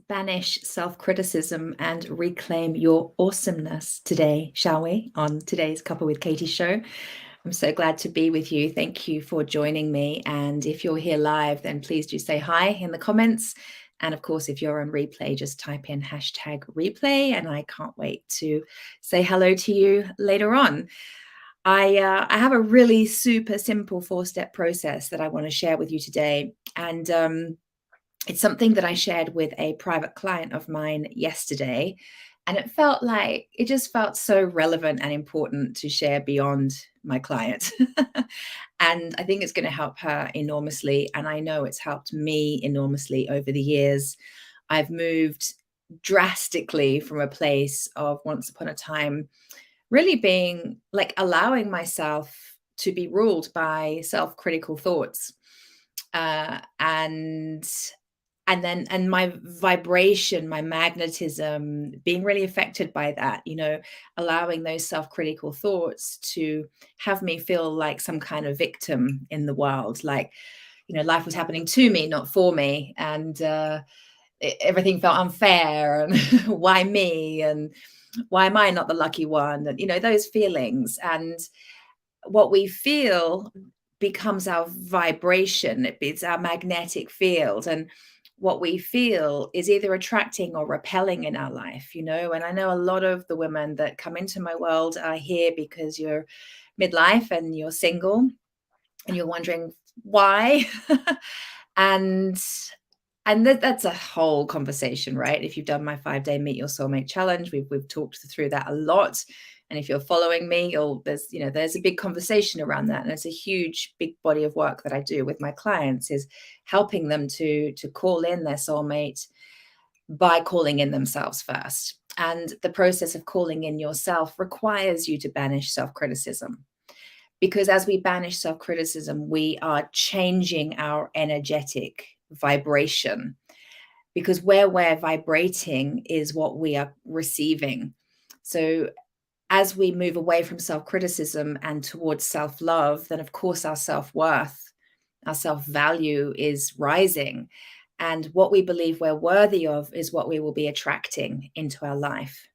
banish self-criticism and reclaim your awesomeness today, shall we? On today's Cuppa with Katie show. I'm so glad to be with you. Thank you for joining me. And if you're here live, then please do say hi in the comments. And of course, if you're on replay, just type in #replay. And I can't wait to say hello to you later on. I have a really super simple 4-step process that I want to share with you today. And it's something that I shared with a private client of mine yesterday. And it just felt so relevant and important to share beyond my client. And I think it's going to help her enormously. And I know it's helped me enormously over the years. I've moved drastically from a place of once upon a time really being like allowing myself to be ruled by self-critical thoughts. And my vibration, my magnetism being really affected by that, allowing those self-critical thoughts to have me feel like some kind of victim in the world, like, life was happening to me, not for me. And everything felt unfair and why me? And why am I not the lucky one? And, those feelings. And what we feel becomes our vibration. It's our magnetic field. And what we feel is either attracting or repelling in our life, and I know a lot of the women that come into my world are here because you're midlife and you're single and you're wondering why. and that's a whole conversation, right? If you've done my 5-day Meet Your Soulmate challenge, we've talked through that a lot. And if you're following me, there's a big conversation around that. And it's a huge, big body of work that I do with my clients, is helping them to call in their soulmate by calling in themselves first. And the process of calling in yourself requires you to banish self-criticism. Because as we banish self-criticism, we are changing our energetic vibration. Because where we're vibrating is what we are receiving. So as we move away from self-criticism and towards self-love, then of course our self-worth, our self-value is rising. And what we believe we're worthy of is what we will be attracting into our life.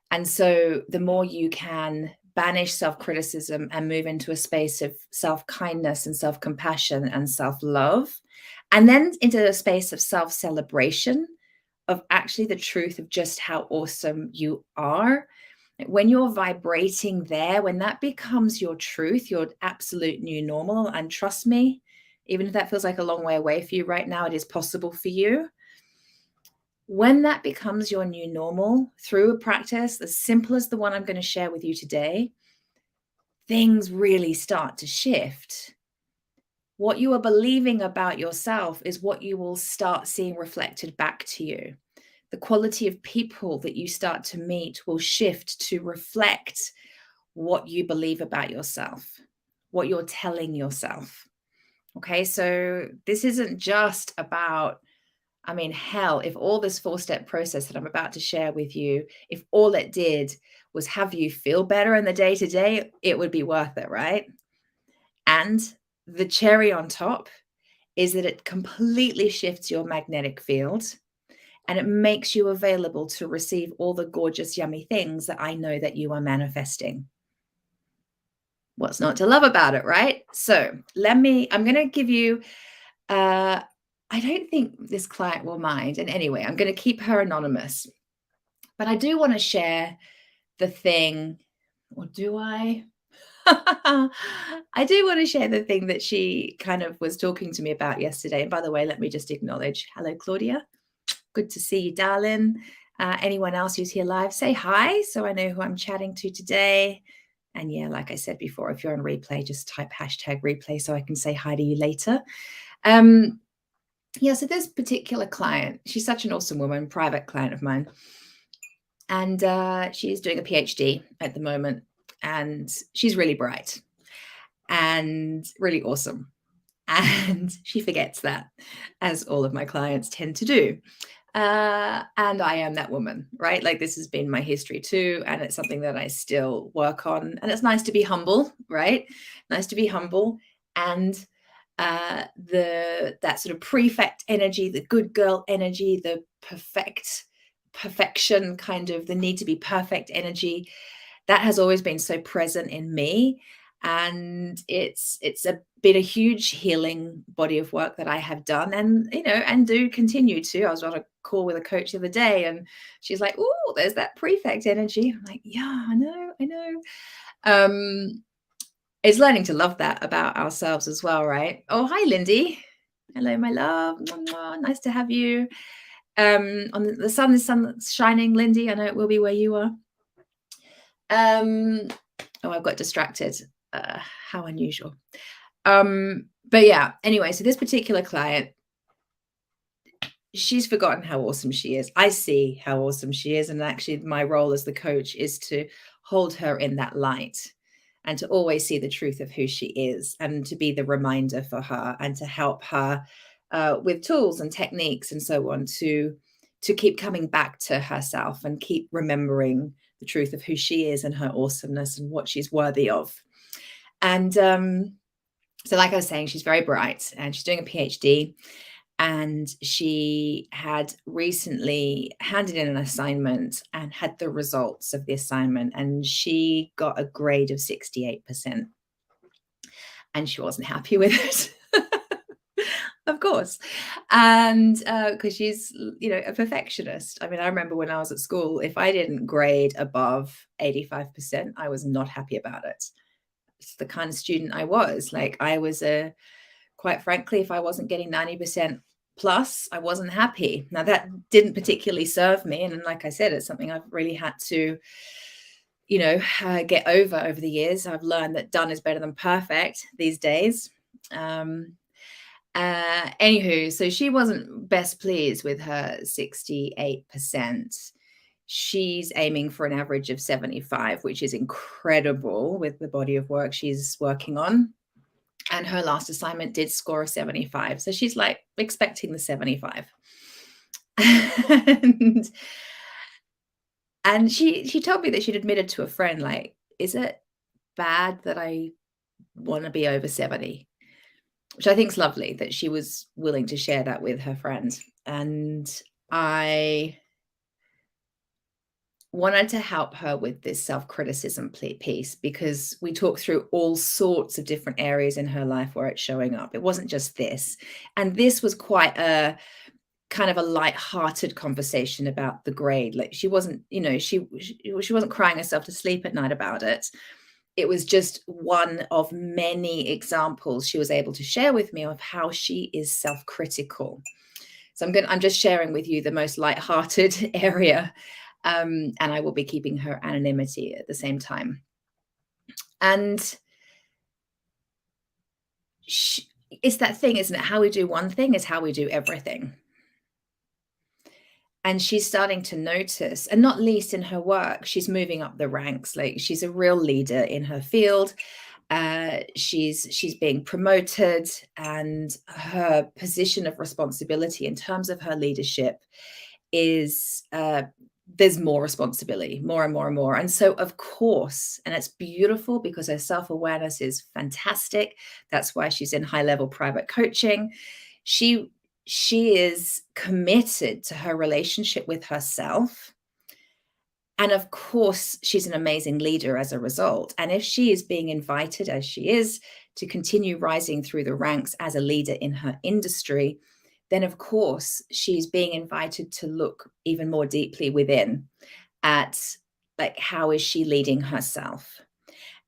And so the more you can banish self-criticism and move into a space of self-kindness and self-compassion and self-love, and then into a space of self-celebration of actually the truth of just how awesome you are. When you're vibrating there, when that becomes your truth, your absolute new normal, and trust me, even if that feels like a long way away for you right now, it is possible for you. When that becomes your new normal through a practice as simple as the one I'm going to share with you today, things really start to shift. What you are believing about yourself is what you will start seeing reflected back to you. The quality of people that you start to meet will shift to reflect what you believe about yourself, what you're telling yourself. Okay, so this isn't just about, hell, if all this 4-step process that I'm about to share with you, if all it did was have you feel better in the day-to-day, it would be worth it, right? And the cherry on top is that it completely shifts your magnetic field. And it makes you available to receive all the gorgeous, yummy things that I know that you are manifesting. What's not to love about it, right? So I'm going to give you, I don't think this client will mind. And anyway, I'm going to keep her anonymous. But I do want to share the thing, or do I? I do want to share the thing that she kind of was talking to me about yesterday. And by the way, let me just acknowledge, hello, Claudia. Good to see you, darling. Anyone else who's here live, say hi so I know who I'm chatting to today. And yeah, like I said before, if you're on replay, just type #replay so I can say hi to you later. So this particular client, she's such an awesome woman, private client of mine. And she's doing a PhD at the moment. And she's really bright and really awesome. And she forgets that, as all of my clients tend to do. And I am that woman, right? Like, this has been my history too. And it's something that I still work on. And it's nice to be humble, right? Nice to be humble. And that sort of prefect energy, the good girl energy, the perfection, kind of the need to be perfect energy, that has always been so present in me. And been a huge healing body of work that I have done, and and do continue to. I was on a call with a coach the other day, and she's like, "Oh, there's that prefect energy." I'm like, "Yeah, I know." Um, it's learning to love that about ourselves as well, right? Oh, hi, Lindy. Hello, my love. Mwah, mwah. Nice to have you. On the sun's shining, Lindy. I know it will be where you are. Oh, I've got distracted. How unusual. But yeah, anyway, so this particular client, she's forgotten how awesome she is. I see how awesome she is. And actually, my role as the coach is to hold her in that light and to always see the truth of who she is, and to be the reminder for her, and to help her with tools and techniques and so on, to keep coming back to herself and keep remembering the truth of who she is and her awesomeness and what she's worthy of. And so like I was saying, she's very bright and she's doing a PhD. And she had recently handed in an assignment and had the results of the assignment, and she got a grade of 68%. And she wasn't happy with it. Of course. And because she's, a perfectionist. I mean, I remember when I was at school, if I didn't grade above 85%, I was not happy about it. It's the kind of student I was. Like, I was quite frankly, if I wasn't getting 90% plus, I wasn't happy. Now, that didn't particularly serve me. And like I said, it's something I've really had to, get over the years. I've learned that done is better than perfect these days. Anywho, so she wasn't best pleased with her 68%. She's aiming for an average of 75, which is incredible with the body of work she's working on. And her last assignment did score a 75. So she's like expecting the 75. and she told me that she'd admitted to a friend, like, is it bad that I want to be over 70? Which I think is lovely that she was willing to share that with her friends. And I wanted to help her with this self-criticism piece, because we talked through all sorts of different areas in her life where it's showing up. It wasn't just this. And this was quite a kind of a light-hearted conversation about the grade. Like, she wasn't, she wasn't crying herself to sleep at night about it. It was just one of many examples she was able to share with me of how she is self-critical. So I'm just sharing with you the most light-hearted area. And I will be keeping her anonymity at the same time. And it's that thing, isn't it? How we do one thing is how we do everything. And she's starting to notice, and not least in her work, she's moving up the ranks. Like, she's a real leader in her field. She's being promoted, and her position of responsibility in terms of her leadership is there's more responsibility, more and more and more. And so, of course, and it's beautiful because her self-awareness is fantastic. That's why she's in high-level private coaching. She is committed to her relationship with herself. And of course, she's an amazing leader as a result. And if she is being invited, as she is, to continue rising through the ranks as a leader in her industry, then of course she's being invited to look even more deeply within at, like, how is she leading herself?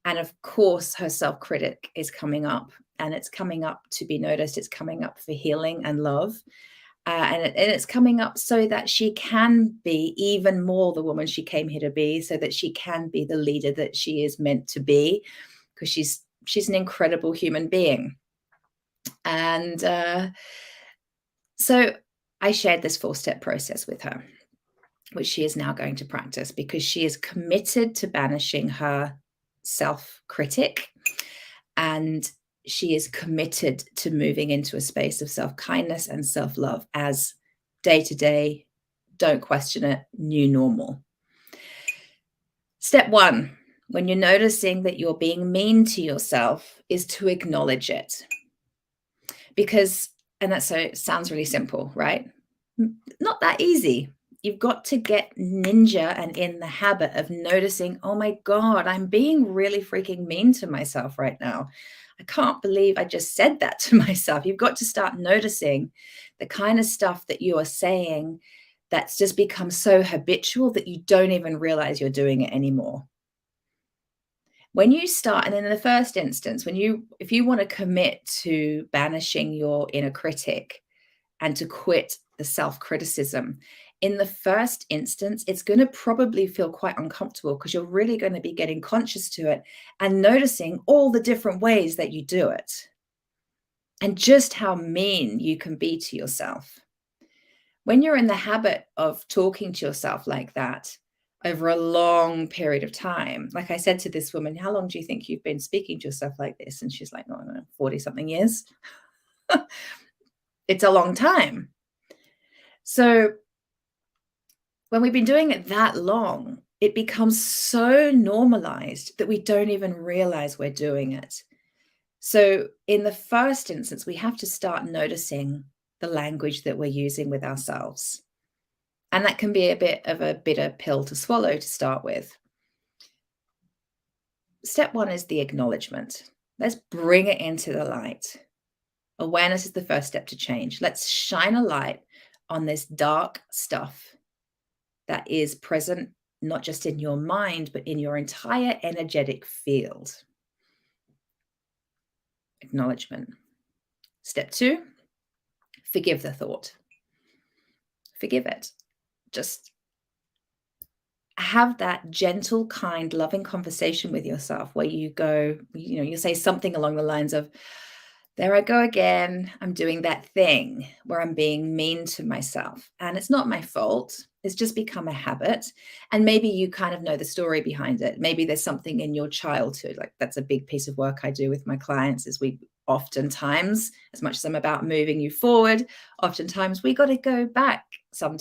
And of course her self-critic is coming up, and it's coming up to be noticed. It's coming up for healing and love. And it's coming up so that she can be even more the woman she came here to be, so that she can be the leader that she is meant to be, because she's an incredible human being. And so I shared this 4-step process with her, which she is now going to practice, because she is committed to banishing her self-critic, and she is committed to moving into a space of self-kindness and self-love as day-to-day, don't question it, new normal. Step 1, when you're noticing that you're being mean to yourself, is to acknowledge it. Because and that's so it sounds really simple, right? Not that easy. You've got to get ninja and in the habit of noticing, "Oh my god, I'm being really freaking mean to myself right now. I can't believe I just said that to myself." You've got to start noticing the kind of stuff that you are saying that's just become so habitual that you don't even realize you're doing it anymore. When you start and in the first instance, when you if you wanna commit to banishing your inner critic and to quit the self-criticism, in the first instance, it's gonna probably feel quite uncomfortable because you're really gonna be getting conscious to it and noticing all the different ways that you do it and just how mean you can be to yourself. When you're in the habit of talking to yourself like that over a long period of time, like I said to this woman, "How long do you think you've been speaking to yourself like this?" And she's like, "No, I don't know, 40 something years." It's a long time. So when we've been doing it that long, it becomes so normalized that we don't even realize we're doing it. So in the first instance, we have to start noticing the language that we're using with ourselves. And that can be a bit of a bitter pill to swallow to start with. Step one is the acknowledgement. Let's bring it into the light. Awareness is the first step to change. Let's shine a light on this dark stuff that is present, not just in your mind, but in your entire energetic field. Acknowledgement. Step two, forgive the thought. Forgive it. Just have that gentle, kind, loving conversation with yourself where you go, you say something along the lines of, "There I go again. I'm doing that thing where I'm being mean to myself. And it's not my fault. It's just become a habit." And maybe you kind of know the story behind it. Maybe there's something in your childhood. Like that's a big piece of work I do with my clients is we oftentimes, as much as I'm about moving you forward, oftentimes we got to go back some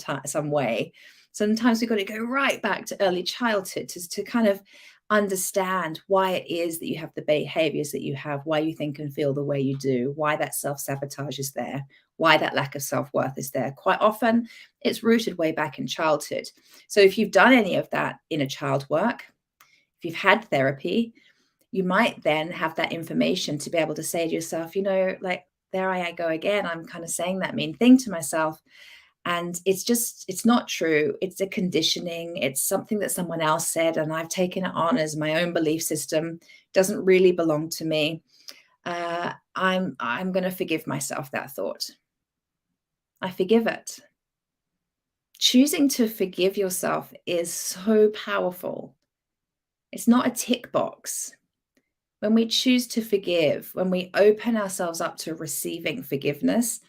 way. Sometimes we've got to go right back to early childhood to kind of understand why it is that you have the behaviors that you have, why you think and feel the way you do, why that self-sabotage is there, why that lack of self-worth is there. Quite often, it's rooted way back in childhood. So if you've done any of that inner child work, if you've had therapy, you might then have that information to be able to say to yourself, like, there I go again. I'm kind of saying that mean thing to myself. And it's not true. It's a conditioning. It's something that someone else said, and I've taken it on as my own belief system. Doesn't really belong to me. I'm going to forgive myself that thought. I forgive it. Choosing to forgive yourself is so powerful. It's not a tick box. When we choose to forgive, when we open ourselves up to receiving forgiveness,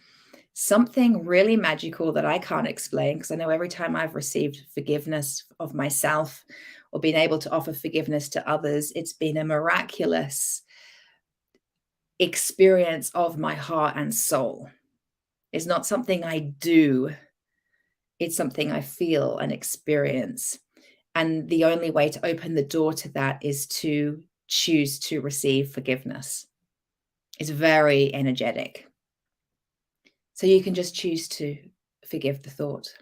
something really magical that I can't explain, because I know every time I've received forgiveness of myself or been able to offer forgiveness to others, it's been a miraculous experience of my heart and soul. It's not something I do, it's something I feel and experience. And the only way to open the door to that is to choose to receive forgiveness. It's very energetic. So you can just choose to forgive the thought.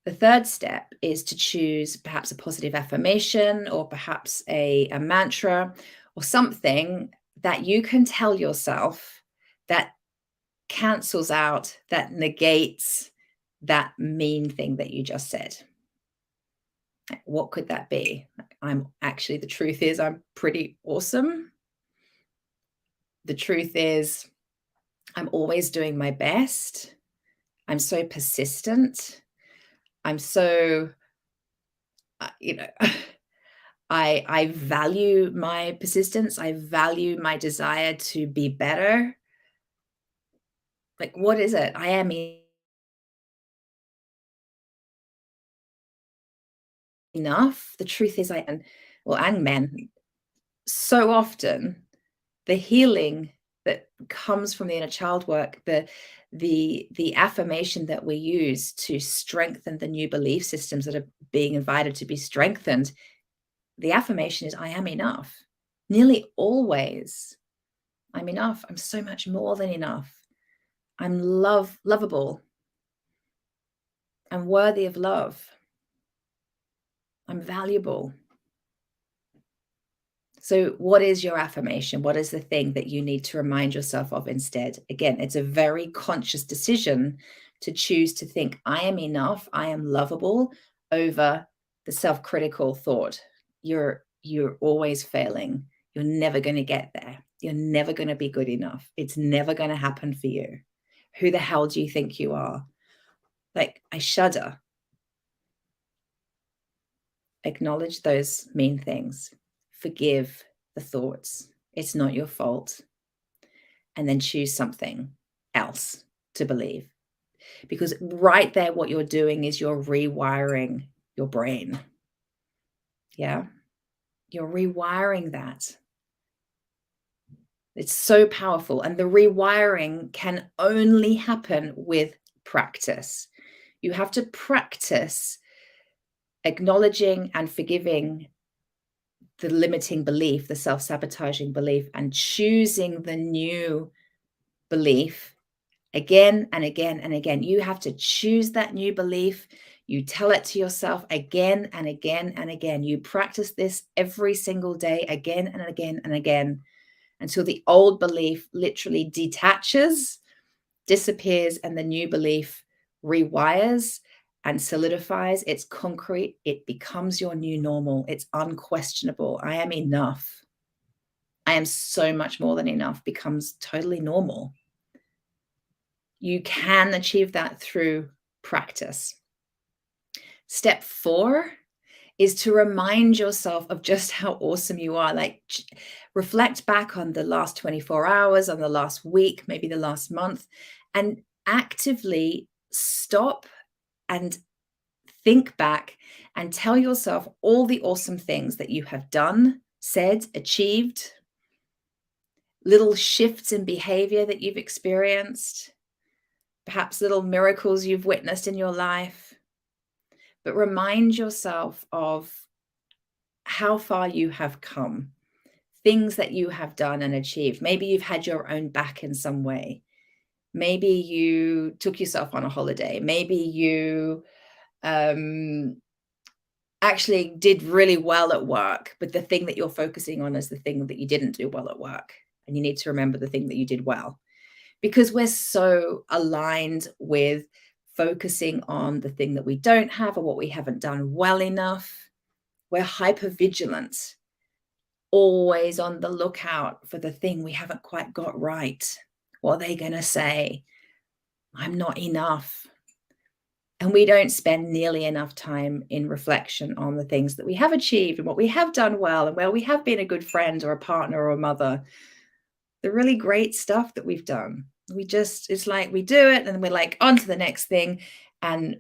The third step is to choose perhaps a positive affirmation or perhaps a mantra or something that you can tell yourself that cancels out, that negates that mean thing that you just said. What could that be? The truth is, I'm pretty awesome. The truth is, I'm always doing my best. I'm so persistent. I'm so, uh, you know, I value my persistence. I value my desire to be better. Like, what is it? I am enough. The truth is, I am, well, and men, so often the healing that comes from the inner child work, the affirmation that we use to strengthen the new belief systems that are being invited to be strengthened, the affirmation is, I am enough. Nearly always, I'm enough. I'm so much more than enough. I'm lovable. I'm worthy of love. I'm valuable. So, what is your affirmation? What is the thing that you need to remind yourself of instead? Again, it's a very conscious decision to choose to think, I am enough, I am lovable, over the self-critical thought. You're always failing. You're never going to get there. You're never going to be good enough. It's never going to happen for you. Who the hell do you think you are? Like, I shudder. Acknowledge those mean things. Forgive the thoughts. It's not your fault. And then choose something else to believe. Because right there, what you're doing is you're rewiring your brain. Yeah. You're rewiring that. It's so powerful. And the rewiring can only happen with practice. You have to practice acknowledging and forgiving the limiting belief, the self-sabotaging belief, and choosing the new belief again and again and again. You have to choose that new belief. You tell it to yourself again and again and again. You practice this every single day, again and again and again, until the old belief literally detaches, disappears, and the new belief rewires and solidifies. It's concrete. It becomes your new normal. It's unquestionable. I am enough. I am so much more than enough becomes totally normal. You can achieve that through practice. Step 4 is to remind yourself of just how awesome you are. Like, reflect back on the last 24 hours, on the last week, maybe the last month, and actively stop and think back and tell yourself all the awesome things that you have done, said, achieved, little shifts in behavior that you've experienced, perhaps little miracles you've witnessed in your life. But remind yourself of how far you have come, things that you have done and achieved. Maybe you've had your own back in some way. Maybe you took yourself on a holiday. Maybe you actually did really well at work, but the thing that you're focusing on is the thing that you didn't do well at work. And you need to remember the thing that you did well, because we're so aligned with focusing on the thing that we don't have or what we haven't done well enough. We're hyper vigilant, always on the lookout for the thing we haven't quite got right. What are they going to say? I'm not enough. And we don't spend nearly enough time in reflection on the things that we have achieved and what we have done well, and where we have been a good friend or a partner or a mother. The really great stuff that we've done. It's like we do it and we're like on to the next thing, and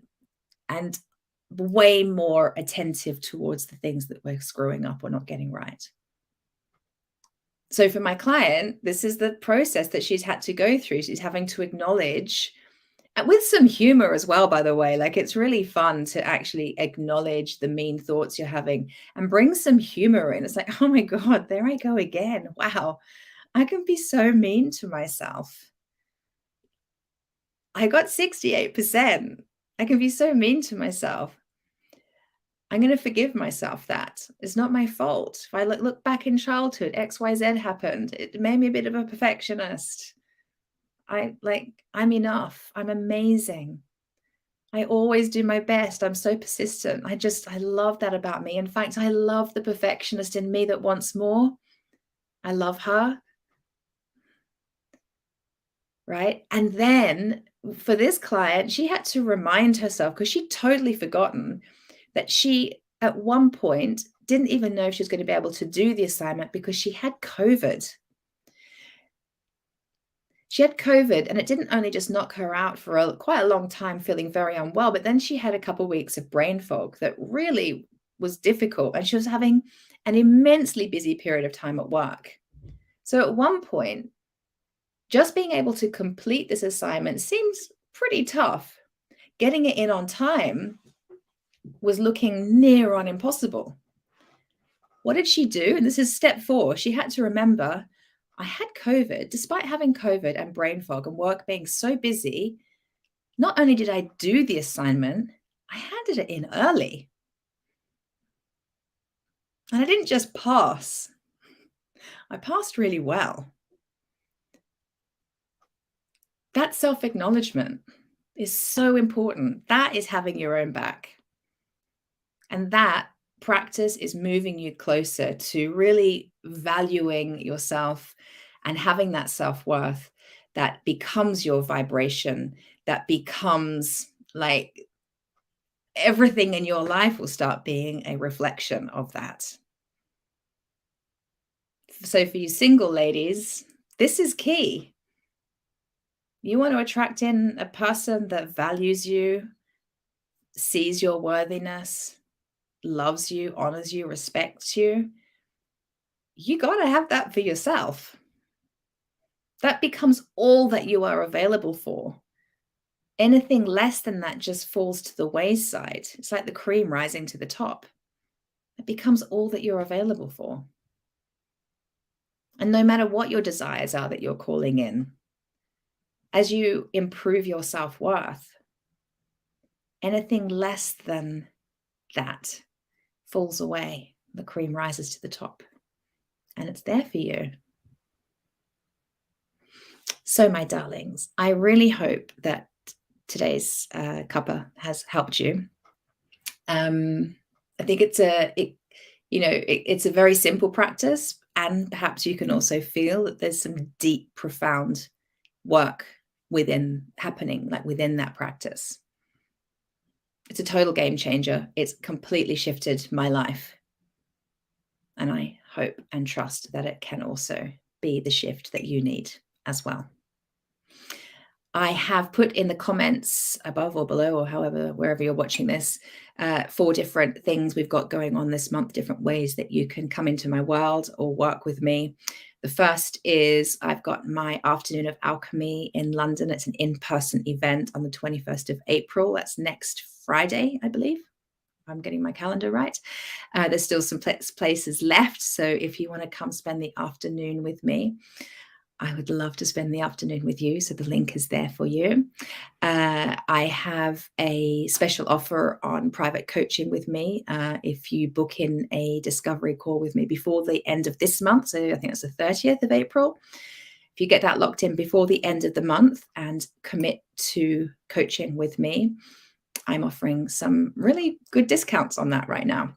way more attentive towards the things that we're screwing up or not getting right. So for my client, this is the process that she's had to go through. She's having to acknowledge, and with some humor as well, by the way. Like, it's really fun to actually acknowledge the mean thoughts you're having and bring some humor in. It's like, oh my God, there I go again. Wow, I can be so mean to myself. I got 68%. I can be so mean to myself. I'm going to forgive myself that. It's not my fault. If I look back in childhood, XYZ happened. It made me a bit of a perfectionist. I'm enough. I'm amazing. I always do my best. I'm so persistent. I love that about me. In fact, I love the perfectionist in me that wants more. I love her. Right? And then for this client, she had to remind herself, because she'd totally forgotten, that she at one point didn't even know if she was going to be able to do the assignment because she had COVID. She had COVID, and it didn't only just knock her out for quite a long time, feeling very unwell, but then she had a couple of weeks of brain fog that really was difficult, and she was having an immensely busy period of time at work. So at one point, just being able to complete this assignment seems pretty tough. Getting it in on time was looking near on impossible. What did she do? And this is step 4. She had to remember, I had COVID. Despite having COVID and brain fog and work being so busy, not only did I do the assignment, I handed it in early. And I didn't just pass, I passed really well. That self-acknowledgement is so important. That is having your own back. And that practice is moving you closer to really valuing yourself and having that self-worth that becomes your vibration, that becomes like everything in your life will start being a reflection of that. So for you single ladies, this is key. You want to attract in a person that values you, sees your worthiness, loves you, honors you, respects you. You got to have that for yourself. That becomes all that you are available for. Anything less than that just falls to the wayside. It's like the cream rising to the top. It becomes all that you're available for. And no matter what your desires are that you're calling in, as you improve your self-worth, anything less than that falls away. The cream rises to the top, and it's there for you. So, my darlings, I really hope that today's cuppa has helped you. I think it's a very simple practice, and perhaps you can also feel that there's some deep, profound work happening within that practice. It's a total game changer. It's completely shifted my life. And I hope and trust that it can also be the shift that you need as well. I have put in the comments above or below, or however, wherever you're watching this, 4 different things we've got going on this month, different ways that you can come into my world or work with me. The first is I've got my Afternoon of Alchemy in London. It's an in-person event on the 21st of April. That's next Friday, I believe. I'm getting my calendar right. There's still some places left. So if you want to come spend the afternoon with me, I would love to spend the afternoon with you. So the link is there for you. I have a special offer on private coaching with me. If you book in a discovery call with me before the end of this month, so I think it's the 30th of April, if you get that locked in before the end of the month and commit to coaching with me, I'm offering some really good discounts on that right now.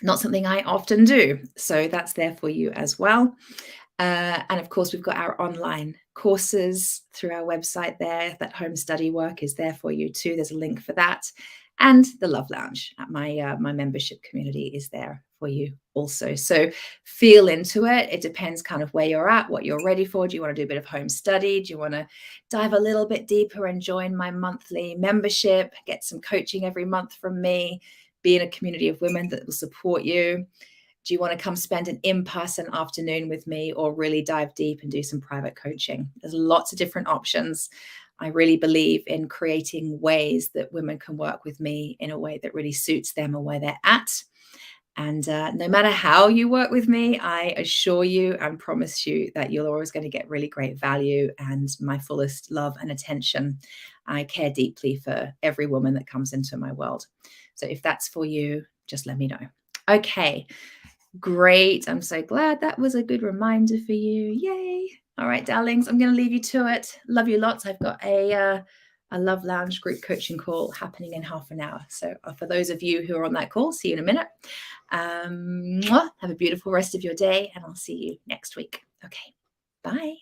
Not something I often do. So that's there for you as well. And of course, we've got our online courses through our website there. That home study work is there for you too. There's a link for that. And the Love Lounge at my membership community is there for you also. So feel into it. It depends kind of where you're at, what you're ready for. Do you want to do a bit of home study? Do you want to dive a little bit deeper and join my monthly membership, get some coaching every month from me, be in a community of women that will support you? Do you want to come spend an in-person afternoon with me, or really dive deep and do some private coaching? There's lots of different options. I really believe in creating ways that women can work with me in a way that really suits them and where they're at. And no matter how you work with me, I assure you and promise you that you're always going to get really great value and my fullest love and attention. I care deeply for every woman that comes into my world. So if that's for you, just let me know. Okay. Great. I'm so glad that was a good reminder for you. Yay. All right, darlings, I'm going to leave you to it. Love you lots. I've got a Love Lounge group coaching call happening in half an hour. So for those of you who are on that call, see you in a minute. Have a beautiful rest of your day, and I'll see you next week. Okay. Bye.